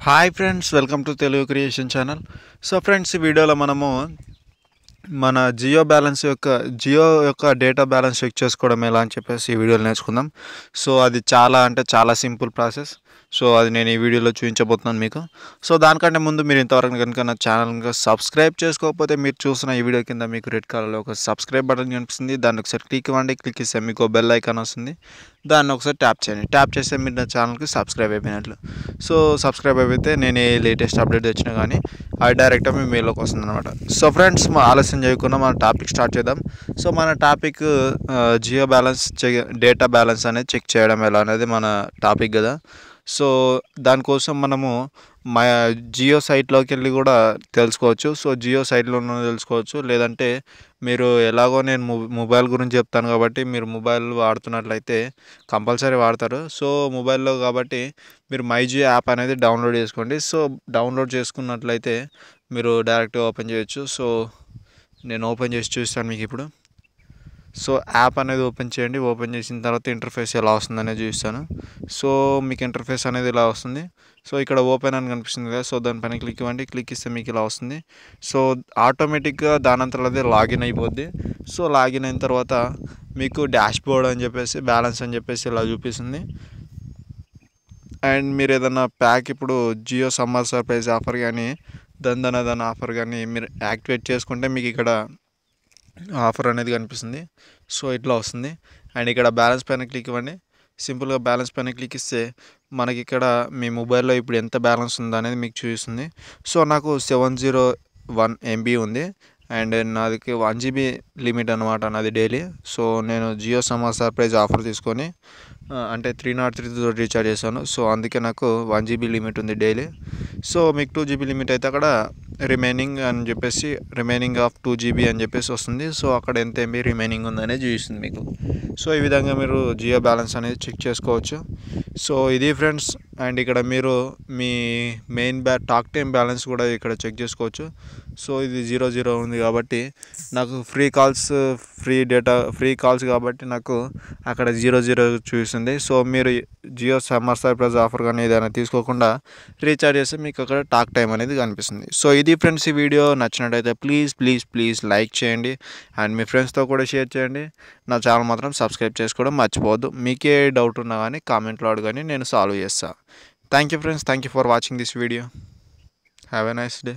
Hi friends, welcome to Telugu creation channel. So friends, ఈ వీడియోలో మనము మన జియో యొక్క డేటా బ్యాలెన్స్ చెక్ చేసుకోవడం ఎలా అని చెప్పేసి ఈ వీడియోలో నేర్చుకుందాం. సో అది చాలా సింపుల్ ప్రాసెస్. సో అది నేను ఈ వీడియోలో చూపించబోతున్నాను మీకు. సో దానికంటే ముందు మీరు ఇంతవరకు కనుక నా ఛానల్ని సబ్స్క్రైబ్ చేసుకోకపోతే మీరు చూసిన ఈ వీడియో కింద మీకు రెడ్ కలర్లో ఒక సబ్స్క్రైబ్ బటన్ కనిపిస్తుంది. దాన్ని ఒకసారి క్లిక్ ఇవ్వండి. క్లిక్ ఇస్తే మీకు బెల్ ఐకాన్ వస్తుంది. దాన్ని ఒకసారి ట్యాప్ చేయండి. ట్యాప్ చేస్తే మీరు నా ఛానల్కి సబ్స్క్రైబ్ అయిపోయినట్లు. సో సబ్స్క్రైబ్ అయిపోతే నేను ఏ లేటెస్ట్ అప్డేట్ వచ్చినా కానీ అది డైరెక్ట్గా మీ మెయిల్లోకి వస్తుంది అనమాట. సో ఫ్రెండ్స్, మా ఆలస్యం చేయకుండా మన టాపిక్ స్టార్ట్ చేద్దాం. సో మన topic Jio balance data balance అనేది చెక్ చేయడం ఎలా అనేది మన టాపిక్ కదా. సో దానికోసం మనము మా జియో సైట్లోకి వెళ్ళి కూడా తెలుసుకోవచ్చు. సో జియో సైట్లోనూ తెలుసుకోవచ్చు, లేదంటే మీరు ఎలాగో నేను మొబైల్ గురించి చెప్తాను కాబట్టి మీరు మొబైల్ వాడుతున్నట్లయితే కంపల్సరీ వాడతారు. సో మొబైల్లో కాబట్టి మీరు మై జియో యాప్ అనేది డౌన్లోడ్ చేసుకోండి. సో డౌన్లోడ్ చేసుకున్నట్లయితే మీరు డైరెక్ట్గా ఓపెన్ చేయొచ్చు. సో నేను ఓపెన్ చేసి చూస్తాను మీకు ఇప్పుడు. సో యాప్ అనేది ఓపెన్ చేయండి. ఓపెన్ చేసిన తర్వాత ఇంటర్ఫేస్ ఎలా వస్తుంది అనేది చూపిస్తాను. సో మీకు ఇంటర్ఫేస్ అనేది ఇలా వస్తుంది. సో ఇక్కడ ఓపెన్ అని కనిపిస్తుంది కదా, సో దానిపైన క్లిక్ ఇవ్వండి. క్లిక్ ఇస్తే మీకు ఇలా వస్తుంది. సో ఆటోమేటిక్గా దానంతలో అదే లాగిన్ అయిపోద్ది. సో లాగిన్ అయిన తర్వాత మీకు డాష్ బోర్డ్ అని చెప్పేసి బ్యాలెన్స్ అని చెప్పేసి ఇలా చూపిస్తుంది. అండ్ మీరు ఏదైనా ప్యాక్ ఇప్పుడు జియో సమ్మర్ సర్ప్రైజ్ ఆఫర్ కానీ దాని ఆఫర్ కానీ మీరు యాక్టివేట్ చేసుకుంటే మీకు ఇక్కడ ఆఫర్ అనేది కనిపిస్తుంది. సో ఇట్లా వస్తుంది. అండ్ ఇక్కడ బ్యాలెన్స్ పైన క్లిక్ ఇవ్వండి. సింపుల్గా బ్యాలెన్స్ పైన క్లిక్ ఇస్తే మనకి ఇక్కడ మీ మొబైల్లో ఇప్పుడు ఎంత బ్యాలెన్స్ ఉందో అనేది మీకు చూపిస్తుంది. సో నాకు 701 MB ఉంది. అండ్ నాది 1 GB లిమిట్ అనమాట నాది డైలీ. సో నేను జియో సమ్మర్ సర్ప్రైజ్ ఆఫర్ తీసుకొని అంటే 303 రీఛార్జ్ చేశాను. సో అందుకే నాకు 1 GB లిమిట్ ఉంది డైలీ. సో మీకు 2 GB లిమిట్ అయితే అక్కడ రిమైనింగ్ అని చెప్పేసి రిమైనింగ్ ఆఫ్ 2 GB అని చెప్పేసి వస్తుంది. సో అక్కడ ఎంత MB రిమైనింగ్ ఉందనేది చూపిస్తుంది మీకు. సో ఈ విధంగా మీరు జియో బ్యాలెన్స్ అనేది చెక్ చేసుకోవచ్చు. సో ఇది ఫ్రెండ్స్. అండ్ ఇక్కడ మీరు మీ మెయిన్ టాక్ టైం బ్యాలెన్స్ కూడా ఇక్కడ చెక్ చేసుకోవచ్చు. సో ఇది 00 ఉంది కాబట్టి నాకు ఫ్రీ కాల్స్ కాబట్టి నాకు అక్కడ 00 చూపిస్తుంది. సో మీరు జియో సమ్మర్ సర్ప్రైజ్ ఆఫర్ కానీ ఏదైనా తీసుకోకుండా రీఛార్జ్ చేస్తే మీకు అక్కడ టాక్ టైం అనేది కనిపిస్తుంది. సో ఇది ఫ్రెండ్స్, ఈ వీడియో నచ్చినట్టయితే ప్లీజ్ లైక్ చేయండి. అండ్ మీ ఫ్రెండ్స్తో కూడా షేర్ చేయండి. నా ఛానల్ మాత్రం సబ్స్క్రైబ్ చేసుకోవడం మర్చిపోవద్దు. మీకే డౌట్ ఉన్నా కానీ కామెంట్లో అడగని నేను సాల్వ్ చేస్తాను. Thank you friends. Thank you for watching this video. Have a nice day.